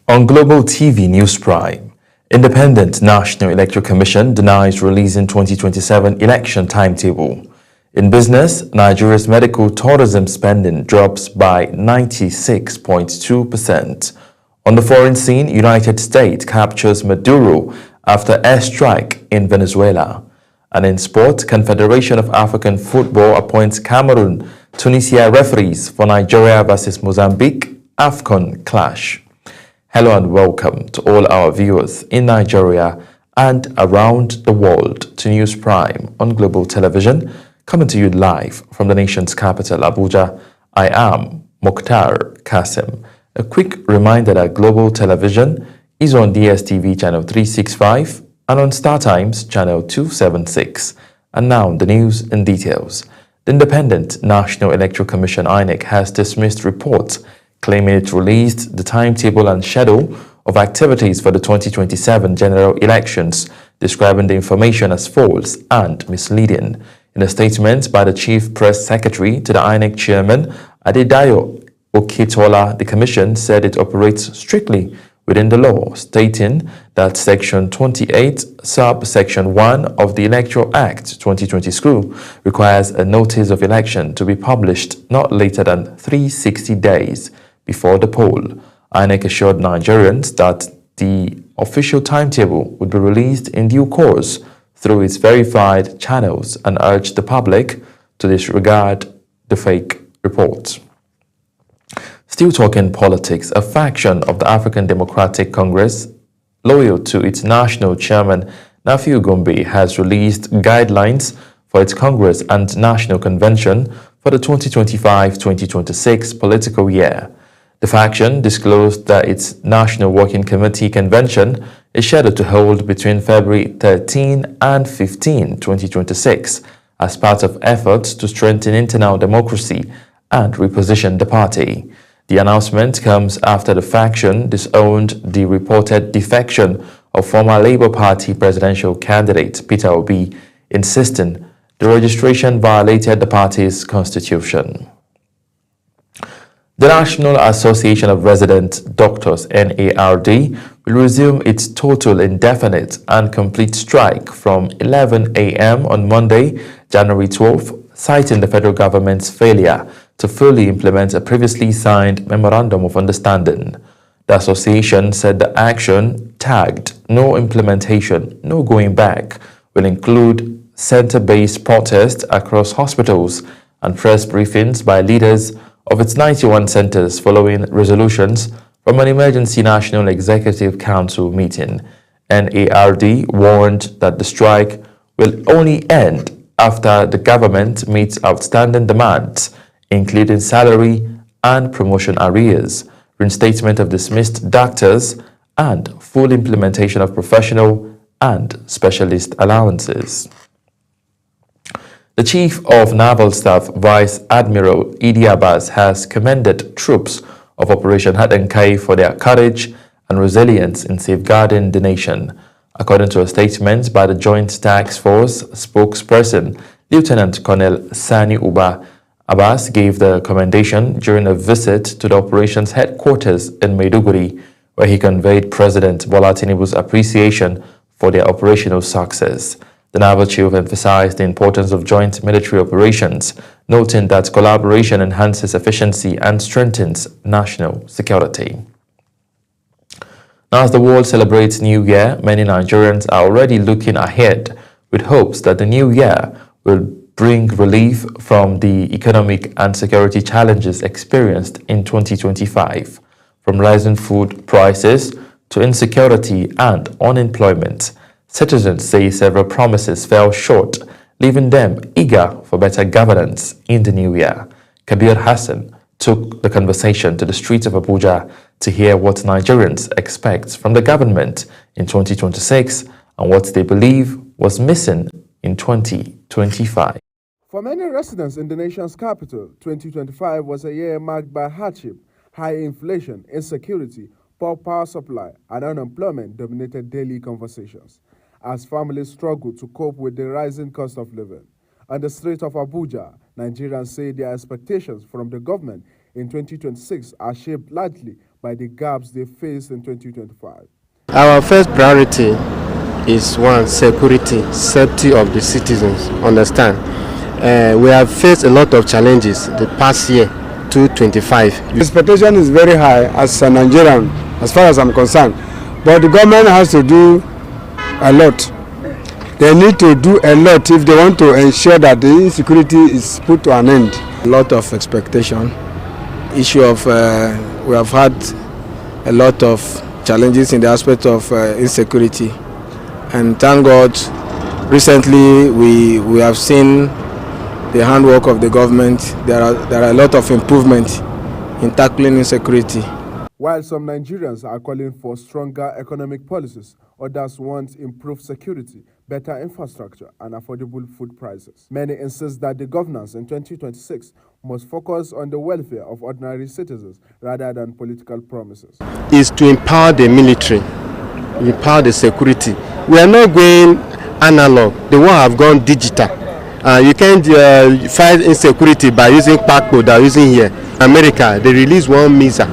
On Global TV News Prime, Independent National Electoral Commission denies releasing 2027 election timetable. In business, Nigeria's medical tourism spending drops by 96.2%. On the foreign scene, United States captures Maduro after airstrike in Venezuela. And in sport, Confederation of African Football appoints Cameroon, Tunisia referees for Nigeria versus Mozambique AFCON clash. Hello and welcome to all our viewers in Nigeria and around the world to News Prime on Global Television, coming to you live from the nation's capital, Abuja. I am Mukhtar Kasim. A quick reminder that Global Television is on DSTV channel 365 and on StarTimes channel 276. And now the news in details. The Independent National Electoral Commission INEC has dismissed reports claiming it released the timetable and schedule of activities for the 2027 general elections, describing the information as false and misleading. In a statement by the Chief Press Secretary to the INEC Chairman, Adedayo Okitola, the Commission said it operates strictly within the law, stating that Section 28, Subsection 1 of the Electoral Act 2020 requires a notice of election to be published not later than 360 days before the poll. INEC assured Nigerians that the official timetable would be released in due course through its verified channels and urged the public to disregard the fake reports. Still talking politics, a faction of the African Democratic Congress, loyal to its national chairman, Nafiu Gombe, has released guidelines for its Congress and National Convention for the 2025-2026 political year. The faction disclosed that its National Working Committee convention is scheduled to hold between February 13 and 15, 2026, as part of efforts to strengthen internal democracy and reposition the party. The announcement comes after the faction disowned the reported defection of former Labour Party presidential candidate Peter Obi, insisting the registration violated the party's constitution. The National Association of Resident Doctors, NARD, will resume its total indefinite and complete strike from 11 a.m. on Monday, January 12th, citing the federal government's failure to fully implement a previously signed Memorandum of Understanding. The association said the action, tagged "No Implementation, No Going Back," will include center-based protests across hospitals and press briefings by leaders of its 91 centers following resolutions from an emergency National Executive Council meeting. NARD warned that the strike will only end after the government meets outstanding demands, including salary and promotion arrears, reinstatement of dismissed doctors, and full implementation of professional and specialist allowances. The Chief of Naval Staff, Vice Admiral Idi Abbas, has commended troops of Operation Haɗin Kai for their courage and resilience in safeguarding the nation. According to a statement by the Joint Task Force spokesperson, Lieutenant Colonel Sani Uba, Abbas gave the commendation during a visit to the operations headquarters in Maiduguri, where he conveyed President Bola Tinubu's appreciation for their operational success. The naval chief emphasized the importance of joint military operations, noting that collaboration enhances efficiency and strengthens national security. Now, as the world celebrates New Year, many Nigerians are already looking ahead with hopes that the new year will bring relief from the economic and security challenges experienced in 2025, from rising food prices to insecurity and unemployment. Citizens say several promises fell short, leaving them eager for better governance in the new year. Kabir Hassan took the conversation to the streets of Abuja to hear what Nigerians expect from the government in 2026 and what they believe was missing in 2025. For many residents in the nation's capital, 2025 was a year marked by hardship, high inflation, insecurity, poor power supply, and unemployment dominated daily conversations as families struggled to cope with the rising cost of living. On the streets of Abuja, Nigerians say their expectations from the government in 2026 are shaped largely by the gaps they faced in 2025. Our first priority is one, security, safety of the citizens, understand. We have faced a lot of challenges the past year, 2025. The expectation is very high as a Nigerian, as far as I'm concerned. But the government has to do a lot. They need to do a lot if they want to ensure that the insecurity is put to an end. A lot of expectation. Issue of we have had a lot of challenges in the aspect of insecurity, and thank God recently we have seen the handwork of the government. There are a lot of improvement in tackling insecurity. While some Nigerians are calling for stronger economic policies, others want improved security, better infrastructure, and affordable food prices. Many insist that the governance in 2026 must focus on the welfare of ordinary citizens rather than political promises. Is to empower the military, empower the security. We are not going analog. The world have gone digital. You can't fight insecurity by using PACPO that are using here. America, they release one missile.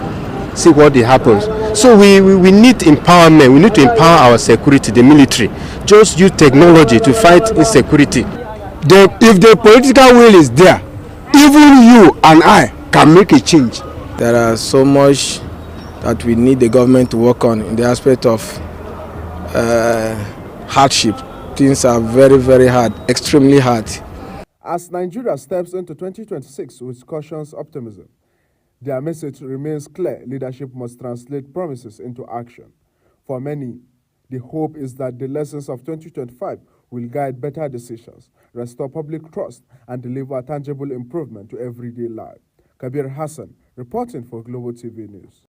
See what happens. So we need empowerment. We need to empower our security, the military. Just use technology to fight insecurity. If the political will is there, even you and I can make a change. There are so much that we need the government to work on in the aspect of hardship. Things are very, very hard, extremely hard. As Nigeria steps into 2026 with cautious optimism, their message remains clear: leadership must translate promises into action. For many, the hope is that the lessons of 2025 will guide better decisions, restore public trust, and deliver tangible improvement to everyday life. Kabir Hassan, reporting for Global TV News.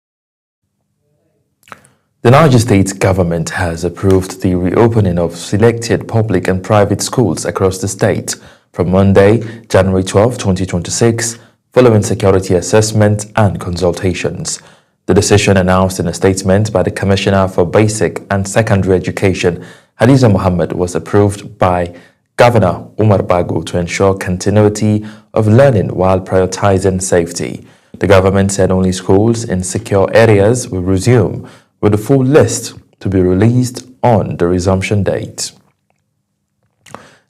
The Niger State government has approved the reopening of selected public and private schools across the state from Monday, January 12, 2026, following security assessment and consultations. The decision, announced in a statement by the Commissioner for Basic and Secondary Education, Hadiza Mohammed, was approved by Governor Umar Bago to ensure continuity of learning while prioritizing safety. The government said only schools in secure areas will resume, with a full list to be released on the resumption date.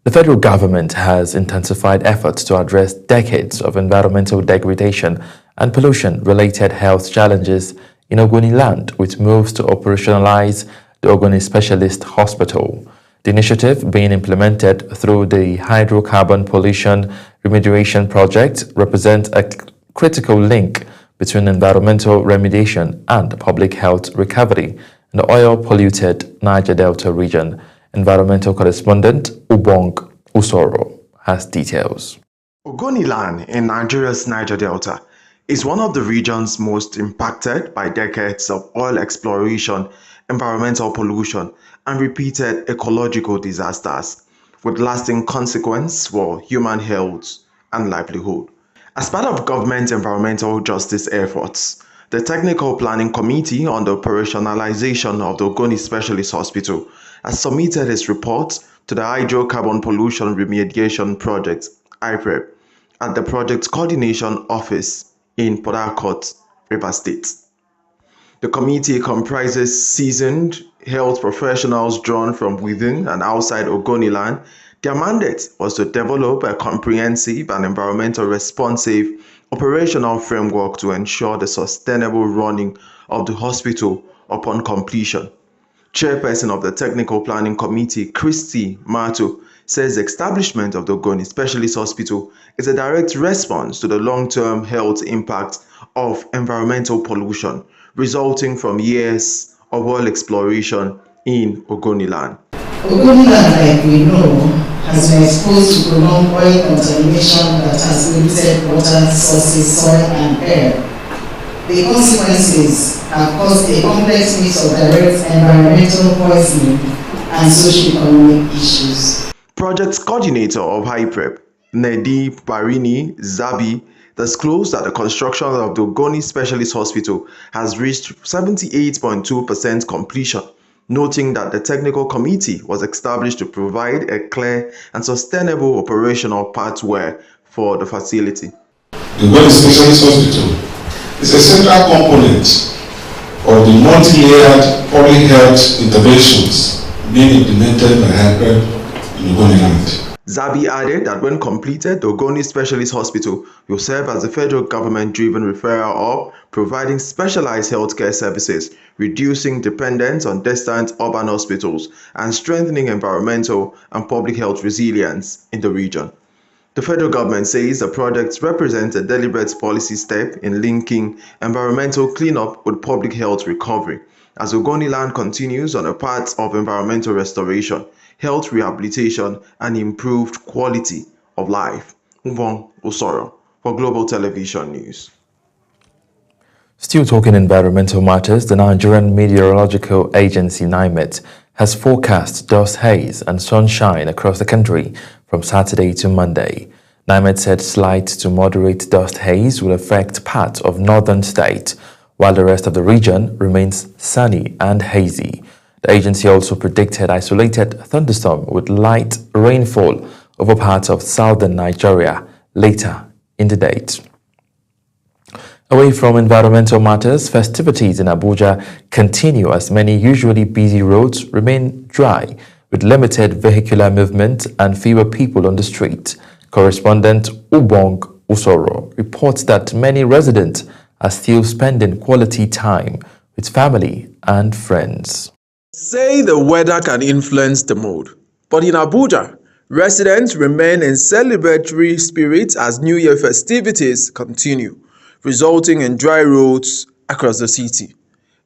The federal government has intensified efforts to address decades of environmental degradation and pollution-related health challenges in Ogoni land, with moves to operationalize the Ogoni Specialist Hospital. The initiative, being implemented through the Hydrocarbon Pollution Remediation Project, represents a critical link between environmental remediation and public health recovery in the oil-polluted Niger Delta region. Environmental correspondent Ubong Usoro has details. Ogoniland in Nigeria's Niger Delta is one of the regions most impacted by decades of oil exploration, environmental pollution, and repeated ecological disasters, with lasting consequences for human health and livelihood. As part of government environmental justice efforts, the Technical Planning Committee on the Operationalization of the Ogoni Specialist Hospital has submitted its report to the Hydrocarbon Pollution Remediation Project, HYPREP, at the Project Coordination Office in Port Harcourt, Rivers State. The committee comprises seasoned health professionals drawn from within and outside Ogoniland. Their mandate was to develop a comprehensive and environmental responsive operational framework to ensure the sustainable running of the hospital upon completion. Chairperson of the Technical Planning Committee, Christy Mato, says the establishment of the Ogoni Specialist Hospital is a direct response to the long-term health impact of environmental pollution resulting from years of oil exploration in Ogoniland. Ogoniland, like we know, has been exposed to prolonged oil contamination that has limited water sources, soil, and air. The consequences have caused a complex mix of direct environmental poisoning and socio-economic issues. Project coordinator of HYPREP, Nedi Barini Zabi, disclosed that the construction of the Ogoni Specialist Hospital has reached 78.2% completion, noting that the technical committee was established to provide a clear and sustainable operational pathway for the facility. The Ogoni Specialist Hospital is a central component of the multi-layered public health interventions being implemented by HIPEP in Ogoniland. Zabi added that when completed, the Ogoni Specialist Hospital will serve as a federal government-driven referral hub, providing specialized healthcare services, reducing dependence on distant urban hospitals, and strengthening environmental and public health resilience in the region. The federal government says the project represents a deliberate policy step in linking environmental cleanup with public health recovery, as Ogoniland continues on a path of environmental restoration, health rehabilitation, and improved quality of life. Ubong Osoro for Global Television News. Still talking environmental matters, the Nigerian Meteorological Agency NIMET has forecast dust haze and sunshine across the country from Saturday to Monday. NIMET said slight to moderate dust haze will affect parts of northern state, while the rest of the region remains sunny and hazy. The agency also predicted isolated thunderstorm with light rainfall over parts of southern Nigeria later in the day. Away from environmental matters, festivities in Abuja continue as many usually busy roads remain dry, with limited vehicular movement and fewer people on the street. Correspondent Ubong Usoro reports that many residents are still spending quality time with family and friends. Say the weather can influence the mood, but in Abuja, residents remain in celebratory spirit as New Year festivities continue, resulting in dry roads across the city.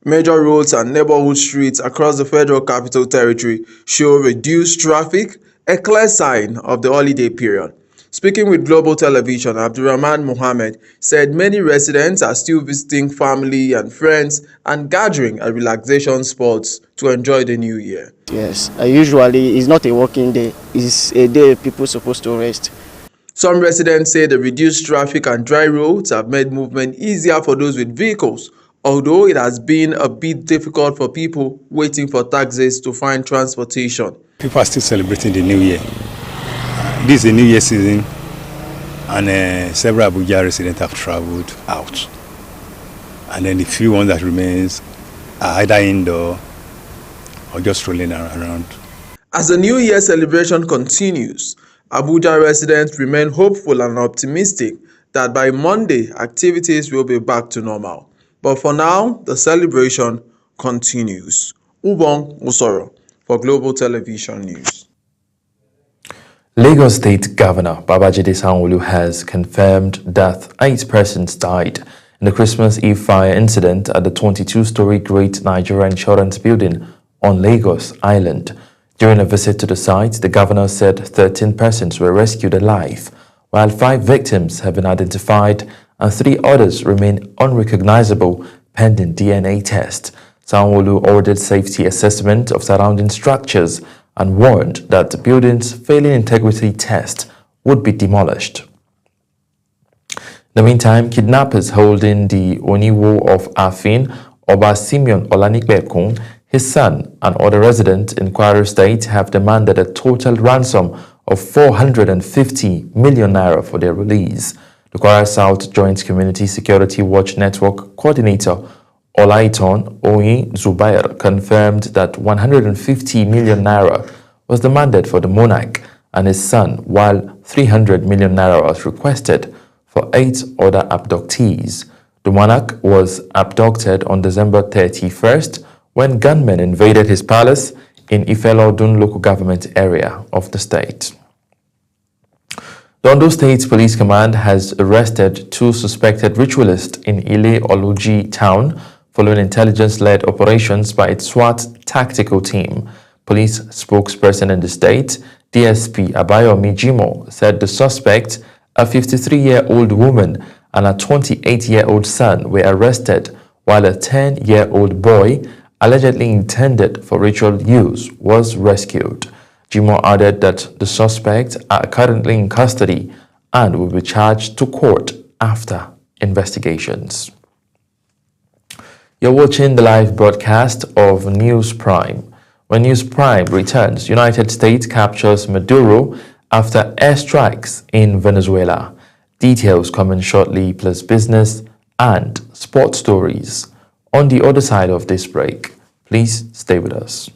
Major roads and neighborhood streets across the Federal Capital Territory show reduced traffic, a clear sign of the holiday period. Speaking with Global Television, Abdurrahman Mohammed said many residents are still visiting family and friends and gathering at relaxation spots to enjoy the new year. Yes, usually it's not a working day, it's a day people are supposed to rest. Some residents say the reduced traffic and dry roads have made movement easier for those with vehicles, although it has been a bit difficult for people waiting for taxis to find transportation. People are still celebrating the new year. This is a New Year season, and several Abuja residents have traveled out. And then the few ones that remains are either indoor or just strolling around. As the New Year celebration continues, Abuja residents remain hopeful and optimistic that by Monday, activities will be back to normal. But for now, the celebration continues. Ubong Usoro for Global Television News. Lagos State Governor Babajide Sanwo-Olu has confirmed that 8 persons died in the Christmas Eve fire incident at the 22-story Great Nigeria Insurance Building on Lagos Island. During a visit to the site, the governor said 13 persons were rescued alive, while 5 victims have been identified and 3 others remain unrecognizable pending DNA test. Sanwo-Olu ordered safety assessment of surrounding structures and warned that the building's failing integrity test would be demolished. In the meantime, kidnappers holding the Oniwo of Afin, Oba Simeon Olanikbekun, his son, and other residents in Kwara State have demanded a total ransom of 450 million naira for their release. The Kwara South Joint Community Security Watch Network coordinator Olaiton Oyin Zubair confirmed that 150 million naira was demanded for the monarch and his son, while 300 million naira was requested for 8 other abductees. The monarch was abducted on December 31st when gunmen invaded his palace in Ifelodun local government area of the state. The Ondo State Police Command has arrested 2 suspected ritualists in Ile Oluji town following intelligence-led operations by its SWAT tactical team. Police spokesperson in the state, DSP Abayomi Jimo, said the suspect, a 53-year-old woman and a 28-year-old son, were arrested, while a 10-year-old boy, allegedly intended for ritual use, was rescued. Jimo added that the suspects are currently in custody and will be charged to court after investigations. You're watching the live broadcast of News Prime. When News Prime returns, United States captures Maduro after airstrikes in Venezuela. Details coming shortly, plus business and sports stories on the other side of this break. Please stay with us.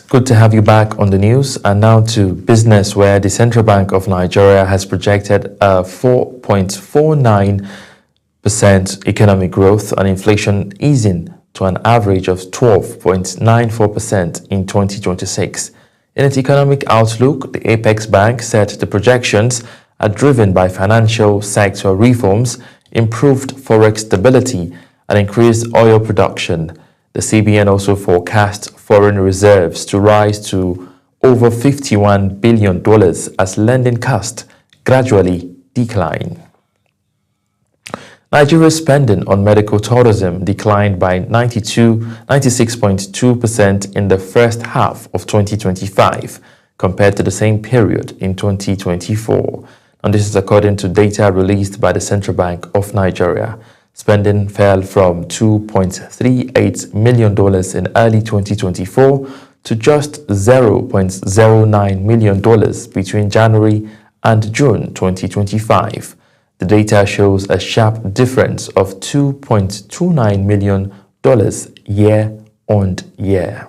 Good to have you back on the news. And now to business, where the Central Bank of Nigeria has projected a 4.49% economic growth and inflation easing to an average of 12.94% in 2026. In its economic outlook, the Apex Bank said the projections are driven by financial sector reforms, improved forex stability, and increased oil production. The CBN also forecast foreign reserves to rise to over $51 billion as lending costs gradually decline. Nigeria's spending on medical tourism declined by 96.2% in the first half of 2025 compared to the same period in 2024. And this is according to data released by the Central Bank of Nigeria. Spending fell from $2.38 million in early 2024 to just $0.09 million between January and June 2025. The data shows a sharp difference of $2.29 million year on year.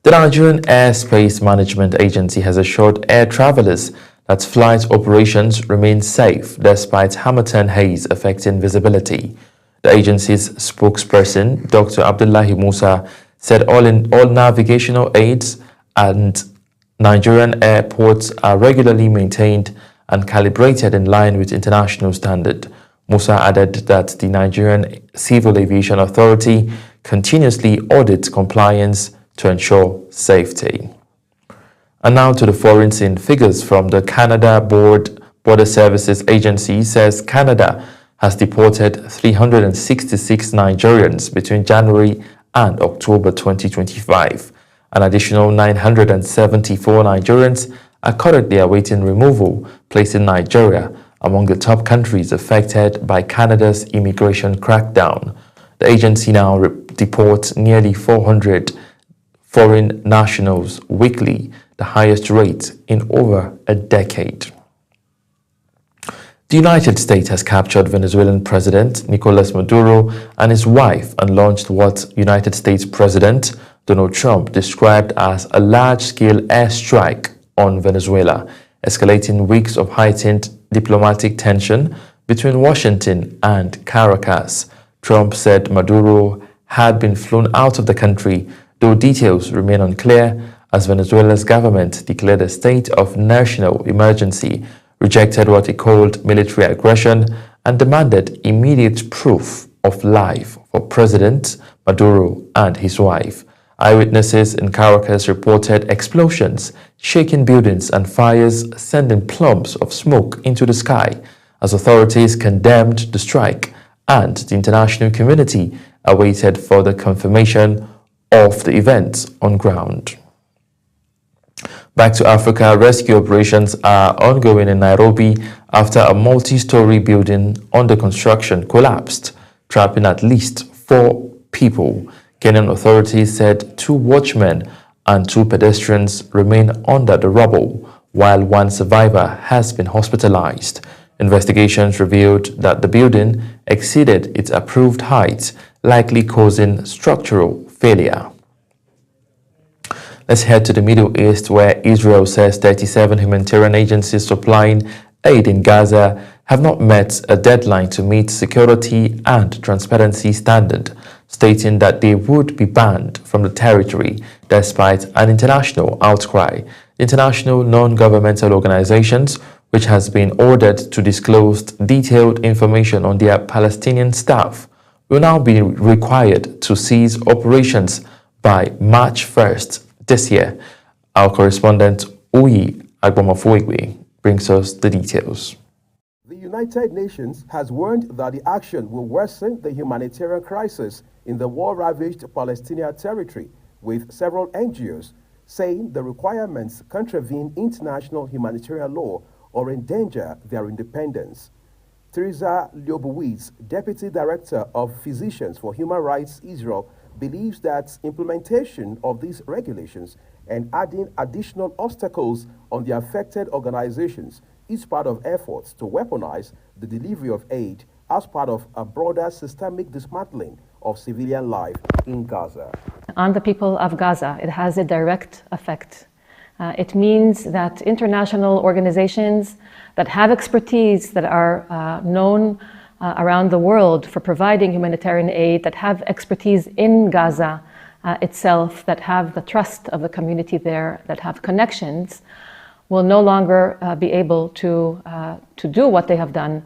The Nigerian Airspace Management Agency has assured air travelers that flight operations remain safe despite Harmattan haze affecting visibility. The agency's spokesperson, Dr. Abdullahi Musa, said all navigational aids and Nigerian airports are regularly maintained and calibrated in line with international standard. Musa added that the Nigerian Civil Aviation Authority continuously audits compliance to ensure safety. And now to the foreign scene. Figures from the Canada Border Services Agency says Canada has deported 366 Nigerians between January and October 2025. An additional 974 Nigerians are currently awaiting removal, placing Nigeria among the top countries affected by Canada's immigration crackdown. The agency now deports nearly 400 foreign nationals weekly, the highest rate in over a decade. The United States has captured Venezuelan President Nicolas Maduro and his wife and launched what United States President Donald Trump described as a large-scale airstrike on Venezuela, escalating weeks of heightened diplomatic tension between Washington and Caracas. Trump said Maduro had been flown out of the country, though details remain unclear, as Venezuela's government declared a state of national emergency, rejected what it called military aggression, and demanded immediate proof of life for President Maduro and his wife. Eyewitnesses in Caracas reported explosions, shaking buildings, and fires sending plumes of smoke into the sky, as authorities condemned the strike and the international community awaited further confirmation of the events on ground. Back to Africa, rescue operations are ongoing in Nairobi after a multi-story building under construction collapsed, trapping at least 4 people. Kenyan authorities said 2 watchmen and 2 pedestrians remain under the rubble, while 1 survivor has been hospitalized. Investigations revealed that the building exceeded its approved height, likely causing structural failure. Let's head to the Middle East, where Israel says 37 humanitarian agencies supplying aid in Gaza have not met a deadline to meet security and transparency standard, stating that they would be banned from the territory despite an international outcry. International non-governmental organizations, which has been ordered to disclose detailed information on their Palestinian staff, will now be required to cease operations by March 1st this year. Our correspondent Uyi Agbomafuegwe brings us the details. The United Nations has warned that the action will worsen the humanitarian crisis in the war-ravaged Palestinian territory, with several NGOs saying the requirements contravene international humanitarian law or endanger their independence. Teresa Leibowitz, Deputy Director of Physicians for Human Rights Israel, believes that implementation of these regulations and adding additional obstacles on the affected organizations is part of efforts to weaponize the delivery of aid as part of a broader systemic dismantling of civilian life in Gaza. On the people of Gaza, it has a direct effect. It means that international organizations that have expertise, that are known around the world for providing humanitarian aid, that have expertise in Gaza itself, that have the trust of the community there, that have connections, will no longer be able to do what they have done.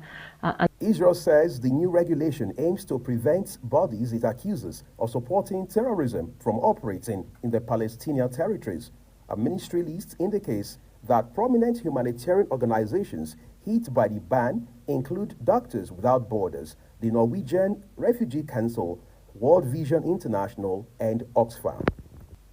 Israel says the new regulation aims to prevent bodies it accuses of supporting terrorism from operating in the Palestinian territories. A ministry list indicates that prominent humanitarian organizations hit by the ban include Doctors Without Borders, the Norwegian Refugee Council, World Vision International, and Oxfam.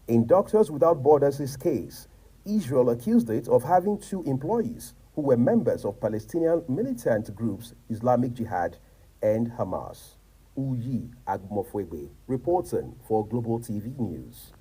In Doctors Without Borders' case, Israel accused it of having 2 employees who were members of Palestinian militant groups Islamic Jihad and Hamas. Uyi Agmofwebe, reporting for Global TV News.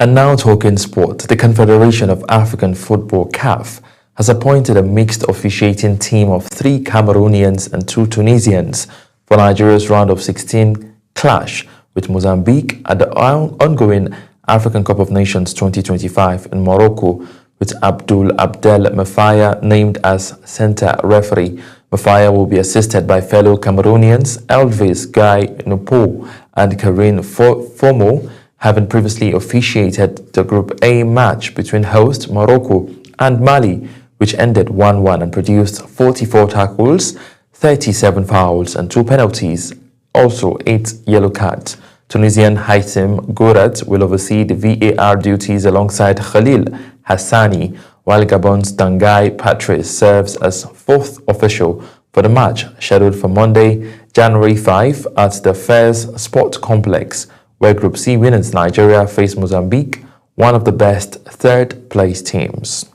And now talking sport, the Confederation of African Football (CAF) has appointed a mixed officiating team of 3 Cameroonians and 2 Tunisians for Nigeria's round of 16 clash with Mozambique at the ongoing African Cup of Nations 2025 in Morocco, with Abdul Abdel Mafaya named as center referee. Mafaya will be assisted by fellow Cameroonians Elvis Guy Nupo and Karine Fomo, having previously officiated the Group A match between host Morocco and Mali, which ended 1-1 and produced 44 tackles, 37 fouls and 2 penalties, also 8 yellow cards. Tunisian Haitham Gourat will oversee the VAR duties alongside Khalil Hassani, while Gabon's Dangai Patrice serves as 4th official for the match scheduled for Monday, January 5 at the Fez Sport Complex, where Group C winners Nigeria face Mozambique, one of the best 3rd-place teams.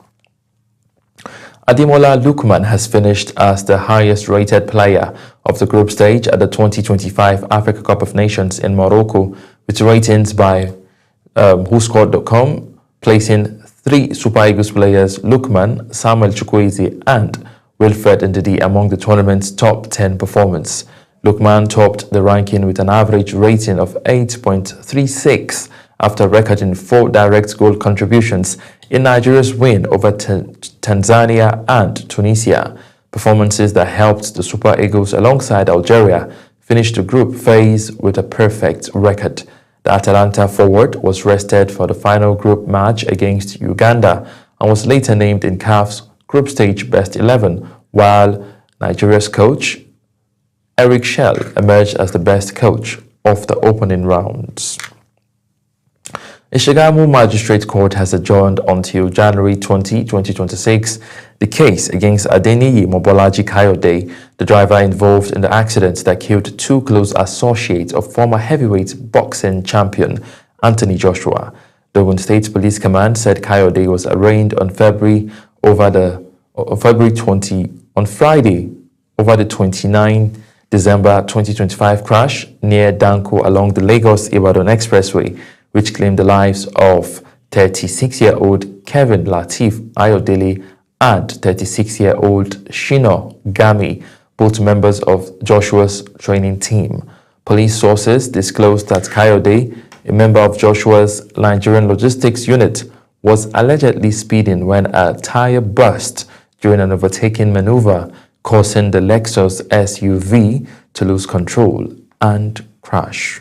Ademola Lookman has finished as the highest-rated player of the group stage at the 2025 Africa Cup of Nations in Morocco, with ratings by WhoScored.com, placing 3 Super Eagles players, Lookman, Samuel Chukwueze and Wilfred Ndidi, among the tournament's top 10 performers. Lookman topped the ranking with an average rating of 8.36 after recording 4 direct goal contributions in Nigeria's win over Tanzania and Tunisia, performances that helped the Super Eagles alongside Algeria finish the group phase with a perfect record. The Atalanta forward was rested for the final group match against Uganda and was later named in CAF's group stage best 11, while Nigeria's coach Eric Shell emerged as the best coach of the opening rounds. A Shagamu Magistrate Court has adjourned until January 20, 2026 the case against Adeniyi Mobolaji Kayode, the driver involved in the accident that killed 2 close associates of former heavyweight boxing champion Anthony Joshua. The Ogun State Police Command said Kayode was arraigned on Friday over the 29 December 2025 crash near Danko along the Lagos-Ibadan Expressway, which claimed the lives of 36-year-old Kevin Latif Ayodele and 36-year-old Shino Gami, both members of Joshua's training team. Police sources disclosed that Kayode, a member of Joshua's Nigerian logistics unit, was allegedly speeding when a tire burst during an overtaking maneuver, causing the Lexus SUV to lose control and crash.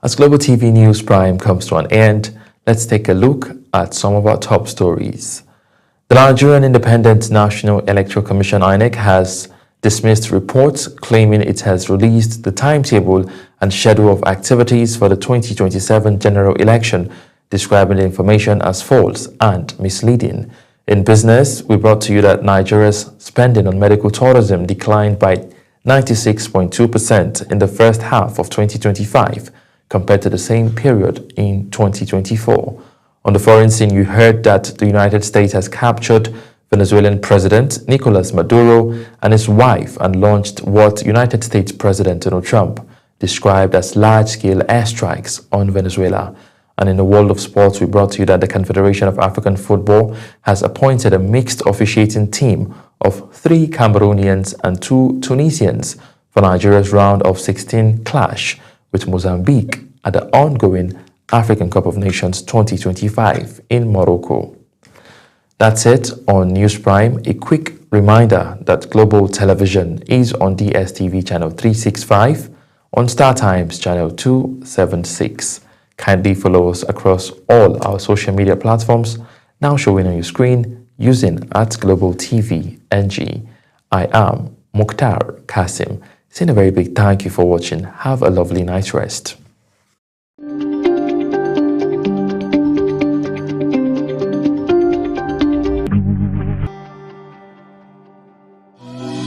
As Global TV News Prime comes to an end, let's take a look at some of our top stories. The Nigerian Independent National Electoral Commission (INEC) has dismissed reports claiming it has released the timetable and schedule of activities for the 2027 general election, describing the information as false and misleading. In business, we brought to you that Nigeria's spending on medical tourism declined by 96.2% in the first half of 2025 compared to the same period in 2024. On the foreign scene, you heard that the United States has captured Venezuelan President Nicolas Maduro and his wife and launched what United States President Donald Trump described as large-scale airstrikes on Venezuela. And in the world of sports, we brought to you that the Confederation of African Football has appointed a mixed officiating team of 3 Cameroonians and 2 Tunisians for Nigeria's round of 16 clash with Mozambique at the ongoing African Cup of Nations 2025 in Morocco. That's it on News Prime. A quick reminder that Global Television is on DSTV channel 365, on StarTimes channel 276. Kindly follow us across all our social media platforms, now showing on your screen using @GlobalTV NG. I am Mukhtar Kasim, saying a very big thank you for watching. Have a lovely night's rest.